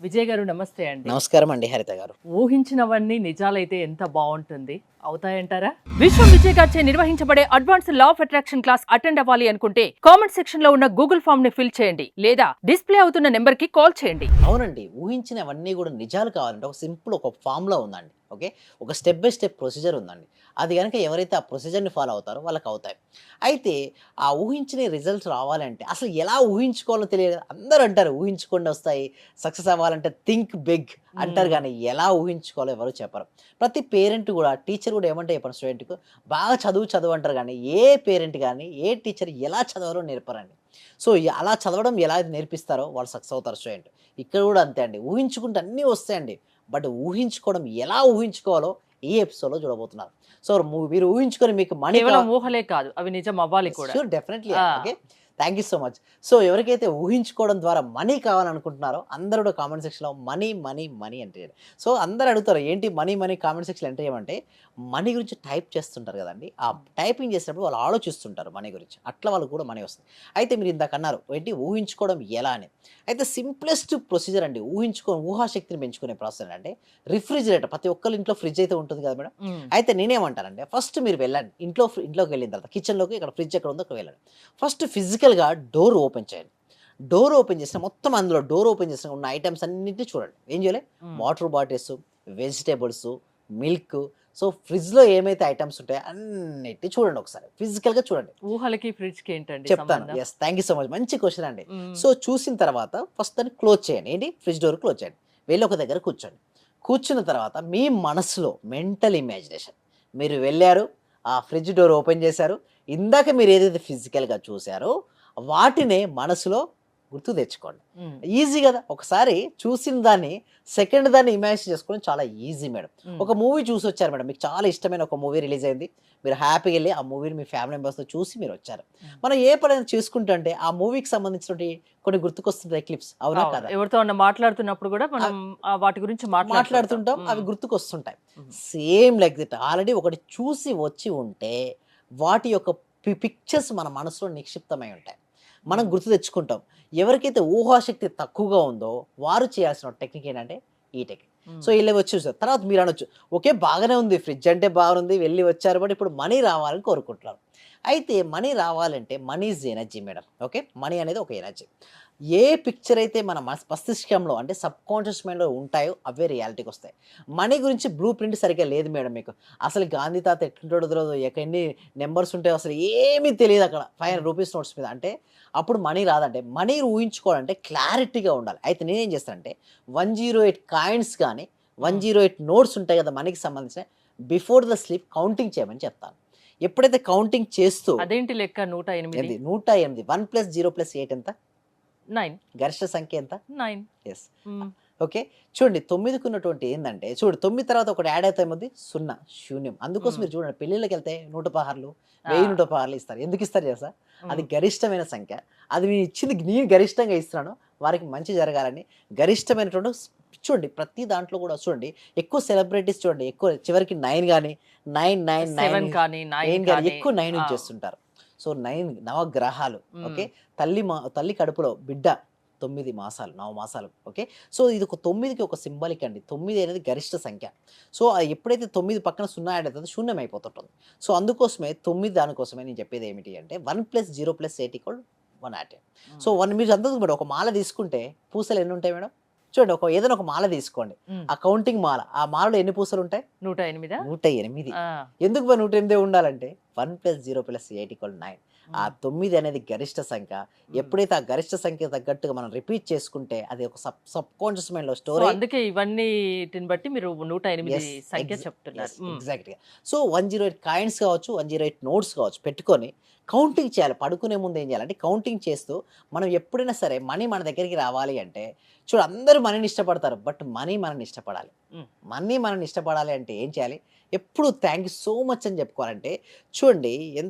విజయ్ గారు నమస్తే అండి. నమస్కారం అండి హరిత గారు. ఊహించినవన్నీ నిజాలైతే ఎంత బాగుంటుంది, అవుతాయంటారా? విశ్వం విజయ్ గారిచే నిర్వహించబడే advance law of attraction class attend అవ్వాలి అనుకుంటే కామెంట్ సెక్షన్ లో ఉన్న గూగుల్ ఫామ్ ని ఫిల్ చేయండి లేదా డిస్ప్లే అవుతున్న నెంబర్ కి కాల్ చేయండి. అవునండి. ఊహించినవన్నీ గూడా నిజాలు కావాలంటే ఒక సింపుల్ ఒక ఫార్ములా ఉందండి. ఓకే. ఒక స్టెప్ బై స్టెప్ ప్రొసీజర్ ఉందండి. అది గనక ఎవరైతే ఆ ప్రొసీజర్‌ని ఫాలో అవుతారో వాళ్ళకవుతాయి. అయితే ఆ ఊహించిన రిజల్ట్స్ రావాలంటే అసలు ఎలా ఊహించుకోవాలో తెలియదు. అందరూ అంటారు ఊహించుకోండి వస్తాయి. సక్సెస్ అవ్వాలంటే థింక్ బిగ్ అంటారు గానీ ఎలా ఊహించుకోవాలో ఎవరు చెప్పరు. ప్రతి పేరెంట్ గూడా టీచర్ గూడా ఏమంటే చెప్పను స్టూడెంట్‌కు బాగా చదువు చదువు అంటారు గానీ ఏ పేరెంట్ గాని, ఏ టీచర్ ఎలా చదవాలో నేర్పరండి. సో, అలా చదవడం ఎలా అయితే నేర్పిస్తారో వాళ్ళు సక్సెస్ అవుతారు స్టూడెంట్. ఇక్కడ గూడా అంతే అండి. ఊహించుకుంటే అన్నీ వస్తాయండి. బట్ ఊహించుకోవడం ఎలా ఊహించుకోవాలో ఈ ఎపిసోడ్‌లో చూడబోతున్నారు. సో, మీరు ఊహించుకొని మీకు మనీ కేవలం ఊహలే కాదు, అవి నిజం అవ్వాలి కూడా. ష్యూర్ డెఫినెట్‌లీ ఆ, okay. Thank you so much. So, ఎవరికైతే ఊహించుకోవడం ద్వారా మనీ కావాలనుకుంటున్నారో అందరూ కూడా కామెంట్ సెక్షన్‌లో మనీ, మనీ, మనీ ఎంటర్ చేయండి. సో, అందరూ అడుగుతారు ఏంటి మనీ, మనీ కామెంట్ సెక్షన్‌లో ఎంటర్ చేయమంటే మనీ గురించి టైప్ చేస్తుంటారు కదండీ! ఆ టైపింగ్ చేసేటప్పుడు వాళ్ళు ఆలోచిస్తుంటారు మనీ గురించి. అట్లా వాళ్ళకి కూడా మనీ వస్తుంది. అయితే మీరు ఇందాక అన్నారు ఏంటి ఊహించుకోవడం ఎలా అని. అయితే సింప్లెస్ట్ ప్రొసీజర్ అండి. ఊహాశక్తిని పెంచుకునే ప్రాసెస్ ఏంటంటే రిఫ్రిజిరేటర్ ప్రతి ఒక్కళ్ళ ఇంట్లో ఫ్రిడ్జ్ అయితే ఉంటుంది కదా మేడం! ఉమ్, అయితే నేనేమంటానంటే ఫస్ట్ మీరు వెళ్ళండి. ఇంట్లోకి వెళ్ళిన తర్వాత కిచెన్‌లోకి ఇక్కడ ఫ్రిడ్జ్ ఎక్కడ ఉందో అక్కడికి వెళ్ళండి. ఫస్ట్ ఫిజికల్‌గా డోర్ ఓపెన్ చేయండి. డోర్ ఓపెన్ చేసిన మొత్తం అందులో డోర్ ఓపెన్ చేసిన ఉన్న ఐటెమ్స్ అన్నిటిని చూడండి. ఏం చేయాలి? ఉమ్. Water bottles, vegetables, milk. So, ఫ్రిడ్జ్‌లో ఏమైతే ఐటెమ్స్ ఉంటాయో అన్నిటిని చూడండి ఒకసారి. ఫిజికల్‌గా చూడండి. ఊహలకి ఫ్రిడ్జ్ కి ఏంటండి చెప్తాను. సంబంధం? Yes. Thank you so much. మంచి క్వెషన్ అండి. ఉమ్, సో, చూసిన తర్వాత ఫస్ట్ దాన్ని క్లోజ్ చేయండి. ఏంటి? ఫ్రిడ్జ్ డోర్ క్లోజ్ చేయండి. వెళ్లి ఒక దగ్గర కూర్చోండి. కూర్చున్న తర్వాత మీ మనసులో మెంటల్ ఇమాజినేషన్ మీరు వెళ్లారు. ఆ ఫ్రిడ్జ్ డోర్ ఓపెన్ చేశారు. ఇందాక మీరు ఏదైతే ఫిజికల్‌గా చూసారో వాటినే మనసులో గుర్తుకు తెచ్చుకోండి. ఉమ్, ఈజీ గదా! ఒకసారి చూసిన దాన్ని సెకండ్ దాన్ని ఇమాజిన్ చేసుకోవడం చాలా ఈజీ మేడం. ఉమ్. ఒక మూవీ చూసొచ్చారు మేడం. మీకు చాలా ఇష్టమైన ఒక మూవీ రిలీజ్ అయింది. మీరు హ్యాపీగా ఎళ్లి ఆ మూవీని మీ ఫ్యామిలీ మెంబర్స్‌తో చూసి మీరొచ్చారు. ఉమ్. మనం ఏ పనైనా చేసుకుంటుంటే ఆ మూవీకి సంబంధించినటువంటి కొన్ని గుర్తుకొస్తుంటాయి క్లిప్స్. అవునా అవును, కాదా? ఎవరితో అన్న మాట్లాడుతున్నప్పుడు కూడా మనం వాటి గురించి మాట్లాడుతుంటాం. ఉమ్, అవి గుర్తుకొస్తుంటాయి. ఉమ్, సేమ్ లైక్ థట్ ఆల్రెడీ ఒకటి చూసి వచ్చి ఉంటే వాటి యొక్క పిక్చర్స్ మన మనసులో నిక్షిప్తమై ఉంటాయి. మనం ఉమ్. గుర్తు తెచ్చుకుంటాం. ఎవరికైతే ఊహాశక్తి తక్కువగా ఉందో వారు చేయాల్సిన టెక్నిక్ ఏంటంటే ఈ టెక్నిక్. సో, ఉమ్. ఇలా వచ్చి చూసారు. తర్వాత మీరనొచ్చు, ఓకే బాగానే ఉంది. ఫ్రిడ్జ్ అంటే బాగుంది. వెళ్లి వచ్చారు. బట్ ఇప్పుడు మనీ రావాలని కోరుకుంటున్నారు. అయితే మనీ రావాలంటే money is energy madam. Okay. Money అనేది ఒక ఎనర్జీ. ఏ పిక్చర్ అయితే మన మస్తిష్కంలో అంటే సబ్‌కాన్షియస్ మైండ్‌లో ఉంటాయో అవే రియాలిటీకొస్తాయి. మనీ గురించి బ్లూ ప్రింట్ సరిగ్గా లేదు మేడం మీకు. అసలు గాంధీ తాత ఎట్లుంటాడో తెలవదు. ఎన్ని నంబర్స్ ఉంటాయో అసలు ఏమీ తెలీదక్కడ. రూ. 500 నోట్స్ మీద. అంటే అప్పుడు మనీ రాదంటే మనీ ఊహించుకోవాలంటే క్లారిటీగా ఉండాలి. అయితే నేనేం చేస్తానంటే 108 కాయిన్స్ గాని, ఉమ్. 108 నోట్స్ ఉంటాయి కదా! మనీకి సంబంధించినయి. బిఫోర్ ద స్లీప్ కౌంటింగ్ చేయమని చెప్తాను. ఎప్పుడైతే కౌంటింగ్ చేస్తూ అదేంటి లెక్క 108? ఏంది 108 1 + 0 + 8 ఎంత? 9. గరిష్ట సంఖ్య ఎంత? 9. యెస్. ఓకే. చూడండి 9కి ఉన్నటువంటి ఏందంటే చూడు 9 తర్వాత ఒకటి యాడ్ అయితే ఏమవుద్ది? 0 శూన్యం. అందుకోసం హ్మ్. మీరు చూడండి పెళ్ళిళ్ళకెళ్తే 116లు, ఆ! 1000 116లు ఇస్తారు. ఎందుకు ఇస్తారు తెలుసా? అది హ్మ్. గరిష్టమైన సంఖ్య. అది నేను ఇచ్చింది నేను గరిష్టంగా ఇస్తున్నాను. వారికి మంచి జరగాలని గరిష్టమైనటువంటి చూడండి ప్రతి దాంట్లో కూడా చూడండి ఎక్కువ సెలబ్రిటీస్ చూడండి ఎక్కువ చివరికి 9 గాని 7 999 కానీ, 9 9 గాని కానీ. ఎక్కువ 9 ఆ! ఉంచేస్తుంటారు. సో, 9 నవగ్రహాలు. హ్మ్. ఓకే. తల్లి కడుపులో బిడ్డ 9 మాసాలు, నవమాసాలు. ఓకే. సో, ఇది ఒక 9కి ఒక సింబాలిక్ అండి. 9 అనేది గరిష్ట సంఖ్య. సో, ఎప్పుడైతే 9 పక్కన 0 యాడ్ అవుతుందో శూన్యం అయిపోతుంటుంది. సో, అందుకోసమే 9 దానికోసమే నేను చెప్పేది ఏమిటి అంటే 1 + 0 + 8 = 108. సో, హ్మ్. 1 మీరు అందరూ మేడం ఒక మాల తీసుకుంటే పూసలు ఎన్ని ఉంటాయి మేడం? చూడండి ఏదైనా ఒక మాల తీసుకోండి. హ్మ్. ఆ కౌంటింగ్ మాల. ఆ మాలలో ఎన్ని పూసలుంటాయి? 108. 108. ఆ! ఎందుకు 108 ఉండాలంటే 1 + 0 + 8 = 9. ఆ హ్మ్. 9 అనేది గరిష్ట సంఖ్య. హ్మ్. ఎప్పుడైతే ఆ గరిష్ట సంఖ్యకు తగ్గట్టుగా మనం రిపీట్ చేసుకుంటే అది ఒక సబ్‌కాన్షియస్ మైండ్‌లో సో, స్టోర్ అయ్యి అందుకే ఇవన్నీటిని బట్టి మీరు 108 యెస్. సంఖ్య చెప్తున్నారు. యెస్. హ్మ్. ఎగ్జాక్ట్‌గా. సో, 108 కాయిన్స్ కావచ్చు, 108 నోట్స్ కావచ్చు పెట్టుకొని కౌంటింగ్ చేయాలి. పడుకునే ముందు ఏం చేయాలంటే కౌంటింగ్ చేస్తూ మనం ఎప్పుడైనా సరే మనీ మన దగ్గరికి రావాలి అంటే చూడు అందరూ మనీని ఇష్టపడతారు. బట్ మనీ మనల్ని ఇష్టపడాలి. హ్మ్. మనీ మనల్ని ఇష్టపడాలి అంటే ఏం చేయాలి? ఎప్పుడు థాంక్ యూ సో మచ్ అని చెప్పుకోవాలంటే చూడండి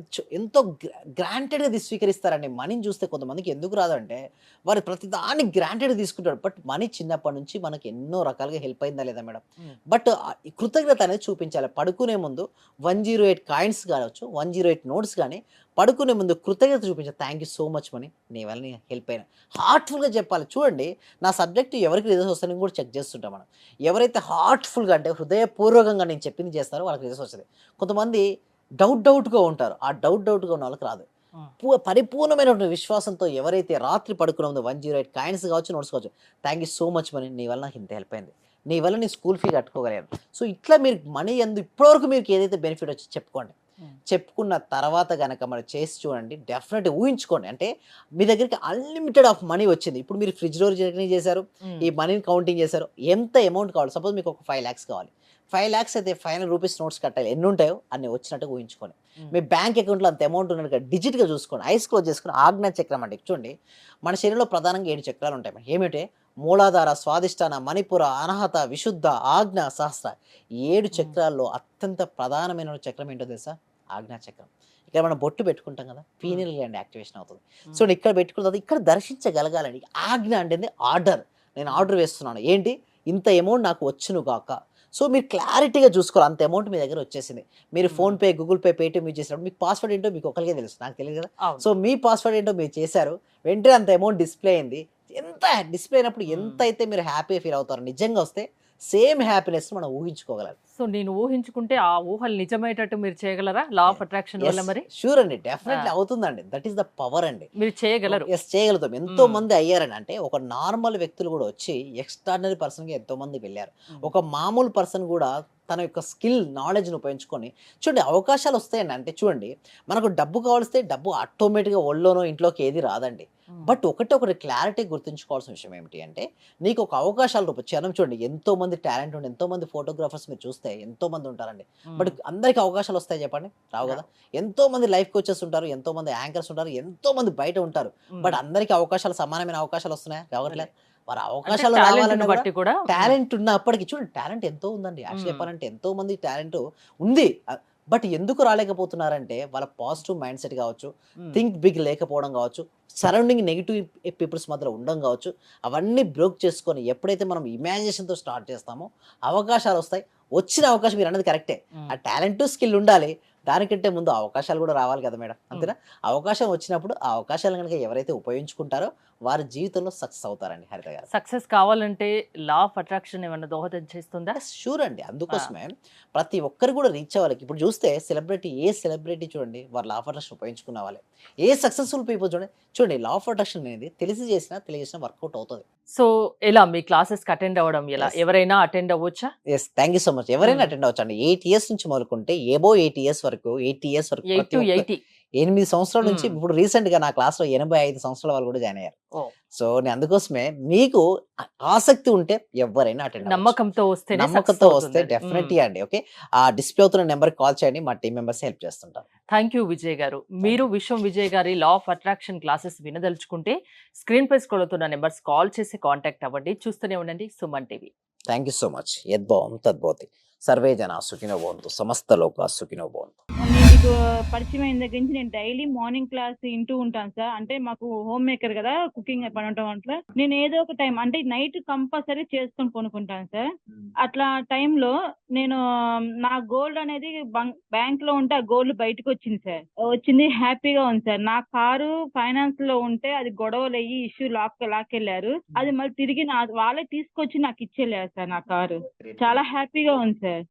ఎంతో గ్రాంటెడ్‌గా స్వీకరిస్తారండి. మనీని చూస్తే కొంతమందికి ఎందుకు రాదంటే వారు ప్రతిదాన్ని గ్రాంటెడ్‌గా తీసుకుంటారు. బట్ మనీ చిన్నప్పటి నుంచి మనకు ఎన్నో రకాలుగా హెల్ప్ అయిందా లేదా మేడం? హ్మ్. బట్ ఈ కృతజ్ఞత అనేది చూపించాలి. పడుకునే ముందు 108 కాయిన్స్ కావచ్చు, 108 నోట్స్ గాని పడుకునే ముందు కృతజ్ఞత చూపించాలి. Thank you so much money, నీ వల్ల నేను హెల్ప్ అయినా. హార్ట్‌ఫుల్‌గా చెప్పాలి. చూడండి, నా సబ్జెక్ట్ ఎవరికి రిజల్ట్స్ వస్తాయని కూడా చెక్ చేస్తుంటాం మనం. ఎవరైతే హార్ట్‌ఫుల్‌గా అంటే హృదయపూర్వకంగా నేను చెప్పింది చేస్తారో వాళ్ళకి రిజల్ట్స్ వస్తది. కొంతమంది డౌట్‌గా ఉంటారు. ఆ డౌట్‌గా ఉన్న వాళ్ళకి రాదు. పరిపూర్ణమైనటువంటి విశ్వాసంతో ఎవరైతే రాత్రి పడుకునే ముందు 108 కాయిన్స్ కావచ్చు, నోట్స్ కావచ్చు. Thank you so much money, నీ వల్ల నాకు ఇంత హెల్ప్ అయింది. నీ వల్ల నేను స్కూల్ ఫీ కట్టుకోగలిగాను. సో ఇట్లా మీరు మనీ ఇప్పటివరకు మీకు ఏదైతే బెనిఫిట్ వచ్చిందో చెప్పుకోండి. చెప్పుకున్న తర్వాత గనక మరి చేసి చూడండి. డెఫినెట్‌గా ఊహించుకోండి. అంటే మీ దగ్గరికి అన్‌లిమిటెడ్ ఆఫ్ మనీ వచ్చింది. ఇప్పుడు మీరు ఫ్రిడ్జ్‌లో జర్నీ చేశారు. ఈ మనీని కౌంటింగ్ చేశారు. ఎంత అమౌంట్ కావాలి? సపోజ్ మీకు ఒక 5,00,000 కావాలి. 5,00,000 అయితే ₹500 నోట్స్ కట్టాలి. ఎన్ని ఉంటాయో అన్ని వచ్చినట్టుగా ఊహించుకోండి. మీ బ్యాంక్ అకౌంట్‌లో అంత అమౌంట్ ఉన్నట్టుగా డిజిట్‌గా చూసుకోండి. ఐస్ క్లోజ్ చేసుకొని ఆజ్ఞా చక్రం అంటే చూడండి. మన శరీరంలో ప్రధానంగా 7 చక్రాలు ఉంటాయి. ఏమిటి? మూలాధార, స్వాదిష్టాన, మణిపుర, అనాహత, విశుద్ధ, ఆజ్ఞ, సహస్ర. 7 చక్రాల్లో అత్యంత ప్రధానమైన చక్రం ఏంటో తెలుసా? ఆజ్ఞా చక్రం. ఇక్కడ మనం బొట్టు పెట్టుకుంటాం కదా, పీనియల్ గ్లాండ్ యాక్టివేషన్ అవుతుంది. సో ఇక్కడ పెట్టుకున్న తర్వాత ఇక్కడ దర్శించగలగాలండి. ఆజ్ఞ అంటే ఆర్డర్. నేను ఆర్డర్ వేస్తున్నాను. ఏంటి? ఇంత అమౌంట్ నాకు వచ్చును గాక. సో మీరు క్లారిటీగా చూసుకోవాలి. అంత అమౌంట్ మీ దగ్గర వచ్చేసింది. మీరు PhonePe, Google pay, Paytm use చేసినప్పుడు మీకు పాస్వర్డ్ ఏంటో మీకు ఒక్కరికే తెలుసు. నాకు తెలియదు కదా. సో మీ పాస్వర్డ్ ఏంటో మీరు చేశారు. వెంటనే అంత అమౌంట్ డిస్‌ప్లే అయింది. ఎంత డిస్‌ప్లే అయినప్పుడు ఎంతైతే మీరు హ్యాపీగా ఫీల్ అవుతారో నిజంగా వస్తే సేమ్ హ్యాపీనెస్ మనం ఊహించుకోగలం. సో నేను ఊహించుకుంటే ఆ ఊహలు నిజమయ్యేటట్టు మీరు చేయగలరా లా ఆఫ్ అట్రాక్షన్ వల్ల? మరి షూర్ అండి, డెఫినెట్లీ అవుతుందండి. దట్ ఈస్ ద పవర్ అండి. మీరు చేయగలరు. చేయగలుగుతాం. ఎంతో మంది అయ్యారండి. అంటే ఒక నార్మల్ వ్యక్తులు కూడా వచ్చి ఎక్స్ట్రాడినరీ పర్సన్‌గా ఎంతో మంది వెళ్ళారు. ఒక మామూలు పర్సన్ కూడా తన యొక్క స్కిల్, నాలెడ్జ్‌ని ఉపయోగించుకొని చూడండి అవకాశాలు వస్తాయండి. అంటే చూడండి, మనకు డబ్బు కావాల్స్తే డబ్బు ఆటోమేటిక్‌గా ఒళ్ళోనో ఇంట్లోకి ఏది రాదండి. బట్ ఒకటి క్లారిటీ గుర్తుంచుకోవాల్సిన విషయం ఏమిటి అంటే, నీకు ఒక అవకాశాల రూపం క్షణం చూడండి, ఎంతో మంది టాలెంట్ ఉండి ఎంతో మంది ఫోటోగ్రాఫర్స్ మీరు చూస్తే ఎంతో మంది ఉంటారండి. బట్ అందరికి అవకాశాలు వస్తాయి చెప్పండి? రావు కదా. ఎంతో మంది లైఫ్ కోచెస్ ఉంటారు, ఎంతో మంది యాంకర్స్ ఉంటారు, ఎంతో మంది బయట ఉంటారు. బట్ అందరికి అవకాశాలు సమానమైన అవకాశాలు వస్తున్నాయా? రావట్లేదు. వారి అవకాశాలు రావాలన్నా బట్టి కూడా టాలెంట్ ఉన్నప్పటికీ చూడండి, టాలెంట్ ఎంతో ఉందండి. యాక్చువల్లీ చెప్పాలంటే ఎంతో మంది టాలెంట్ ఉంది. బట్ ఎందుకు రాలేకపోతున్నారంటే వాళ్ళ పాజిటివ్ మైండ్ సెట్ కావచ్చు, థింక్ బిగ్ లేకపోవడం కావచ్చు, సరౌండింగ్ నెగిటివ్ పీపుల్స్ మధ్యలో ఉండడం కావచ్చు. అవన్నీ బ్రోక్ చేసుకొని ఎప్పుడైతే మనం ఇమాజినేషన్తో స్టార్ట్ చేస్తామో అవకాశాలు వస్తాయి. వచ్చిన అవకాశం మీరు అన్నది కరెక్టే. ఆ టాలెంట్, స్కిల్ ఉండాలి. దానికంటే ముందు అవకాశాలు కూడా రావాలి కదా మేడం, అంతేనా? అవకాశం వచ్చినప్పుడు ఆ అవకాశాలను కనుక ఎవరైతే ఉపయోగించుకుంటారో వారి జీవితంలో సక్సెస్ అవుతారండి. హరిత గారు, సక్సెస్ కావాలంటే లా ఆఫ్ అట్రాక్షన్ ఏమన్నా దోహదం చేస్తుందా? షూర్ అండి. అందుకోసమే ప్రతి ఒక్కరు కూడా రీచ్ అవ్వాలి. ఇప్పుడు చూస్తే ఏ సెలబ్రిటీ చూడండి, వారు లా ఆఫ్ అట్రాక్షన్ ఉపయోగించుకున్న వాళ్ళే. ఏ సక్సెస్ఫుల్ పీపుల్ చూడండి లా ఆఫ్ అట్రాక్షన్ అనేది తెలియజేసిన వర్కౌట్ అవుతుంది. సో ఎలా మీ క్లాసెస్ అటెండ్ అవ్వడం ఎలా? Yes. ఎవరైనా అటెండ్ అవ్వచ్చా? Thank you so much. ఎవరైనా అటెండ్ అవ్వచ్చు అండి. 8 ఇయర్స్ నుంచి మొదలుకుంటే ఎబోవ్ 8 ఇయర్స్ వరకు 8 to 80. 8 సంవత్సరాల నుంచి ఇప్పుడు రీసెంట్‌గా నా క్లాస్‌లో 85 సంవత్సరాల వాళ్ళు కూడా జాయిన్ అయ్యారు. సో నేను అందుకోసమే మీకు ఆసక్తి ఉంటే ఎవరైనా అటెండ్ అవ్వచ్చు. నమ్మకంతో వస్తే డెఫినెట్‌లీ అండి. ఓకే. ఆ డిస్‌ప్లే అవుతున్న నెంబర్‌కి కాల్ చేయండి. మా టీమ్ మెంబర్స్ హెల్ప్ చేస్తుంటారు. Thank you Vijay garu. మీరు విశ్వం విజయ్ గారి లా ఆఫ్ అట్రాక్షన్ క్లాసెస్ వినదలుచుకుంటే స్క్రీన్ పై స్క్రోల్ అవుతున్న నెంబర్స్ కాల్ చేసి కాంటాక్ట్ అవ్వండి. చూస్తూనే ఉండండి Suman TV. Thank you so much. యద్భవం తద్భవతి. సర్వే జనా సుఖినో భవంతు. సమస్త లోకా సుఖినో భవంతు. నేను మీకు పరిచయం అయిన దగ్గర నుంచి నేను డైలీ మార్నింగ్ క్లాస్ వింటూ ఉంటాను సార్. అంటే మాకు హోమ్ మేకర్ కదా, కుకింగ్ పని ఉండటం వల్ల నేను ఏదో ఒక టైం అంటే నైట్ కంపల్సరీ చేసుకొని కొనుక్కుంటాను సార్. అట్లా టైంలో నేను నా గోల్డ్ అనేది బ్యాంక్ లో ఉంటే ఆ గోల్డ్ బయటకు వచ్చింది సార్. వచ్చింది, హ్యాపీగా ఉంది సార్. నా కారు ఫైనాన్స్ లో ఉంటే అది గొడవలు అయ్యి ఇష్యూ లాక్కెళ్ళారు. అది మళ్ళీ తిరిగి వాళ్ళే తీసుకొచ్చి నాకు ఇచ్చేళ్ళారు సార్. నా కారు చాలా హ్యాపీగా ఉంది సార్.